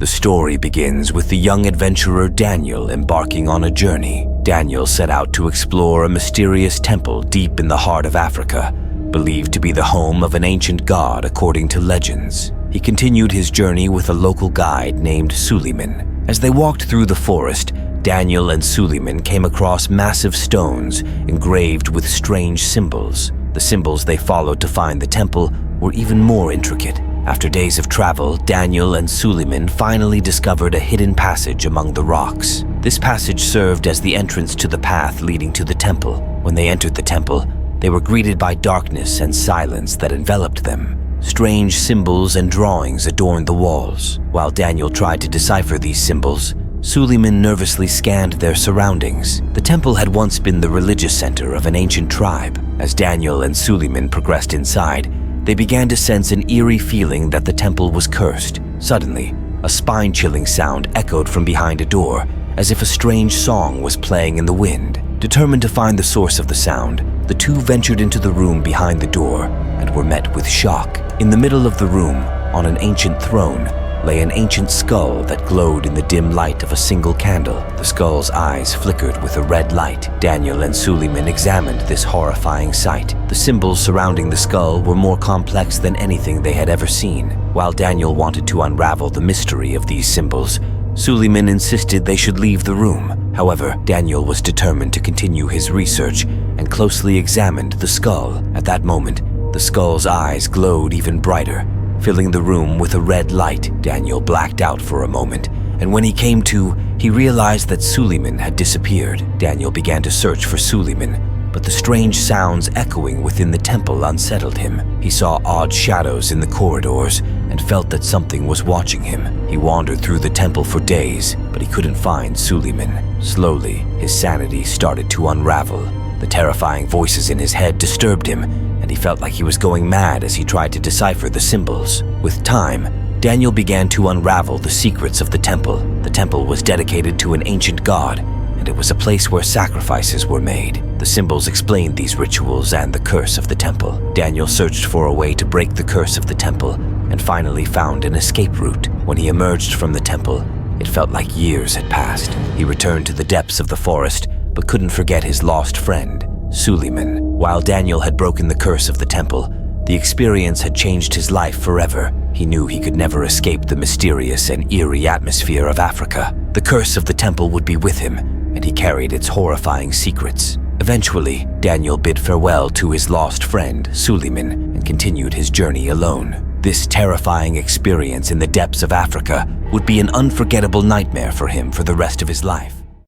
The story begins with the young adventurer Daniel embarking on a journey. Daniel set out to explore a mysterious temple deep in the heart of Africa, believed to be the home of an ancient god according to legends. He continued his journey with a local guide named Suleyman. As they walked through the forest, Daniel and Suleyman came across massive stones engraved with strange symbols. The symbols they followed to find the temple were even more intricate. After days of travel, Daniel and Suleyman finally discovered a hidden passage among the rocks. This passage served as the entrance to the path leading to the temple. When they entered the temple, they were greeted by darkness and silence that enveloped them. Strange symbols and drawings adorned the walls. While Daniel tried to decipher these symbols, Suleyman nervously scanned their surroundings. The temple had once been the religious center of an ancient tribe. As Daniel and Suleyman progressed inside, they began to sense an eerie feeling that the temple was cursed. Suddenly, a spine-chilling sound echoed from behind a door, as if a strange song was playing in the wind. Determined to find the source of the sound, the two ventured into the room behind the door and were met with shock. In the middle of the room, on an ancient throne, lay an ancient skull that glowed in the dim light of a single candle. The skull's eyes flickered with a red light. Daniel and Suleyman examined this horrifying sight. The symbols surrounding the skull were more complex than anything they had ever seen. While Daniel wanted to unravel the mystery of these symbols, Suleyman insisted they should leave the room. However, Daniel was determined to continue his research and closely examined the skull. At that moment, the skull's eyes glowed even brighter, filling the room with a red light. Daniel blacked out for a moment, and when he came to, he realized that Suleyman had disappeared. Daniel began to search for Suleyman, but the strange sounds echoing within the temple unsettled him. He saw odd shadows in the corridors and felt that something was watching him. He wandered through the temple for days, but he couldn't find Suleyman. Slowly, his sanity started to unravel. The terrifying voices in his head disturbed him, and he felt like he was going mad as he tried to decipher the symbols. With time, Daniel began to unravel the secrets of the temple. The temple was dedicated to an ancient god, and it was a place where sacrifices were made. The symbols explained these rituals and the curse of the temple. Daniel searched for a way to break the curse of the temple and finally found an escape route. When he emerged from the temple, it felt like years had passed. He returned to the depths of the forest, but couldn't forget his lost friend, Suleyman. While Daniel had broken the curse of the temple, the experience had changed his life forever. He knew he could never escape the mysterious and eerie atmosphere of Africa. The curse of the temple would be with him, and he carried its horrifying secrets. Eventually, Daniel bid farewell to his lost friend, Suleyman, and continued his journey alone. This terrifying experience in the depths of Africa would be an unforgettable nightmare for him for the rest of his life.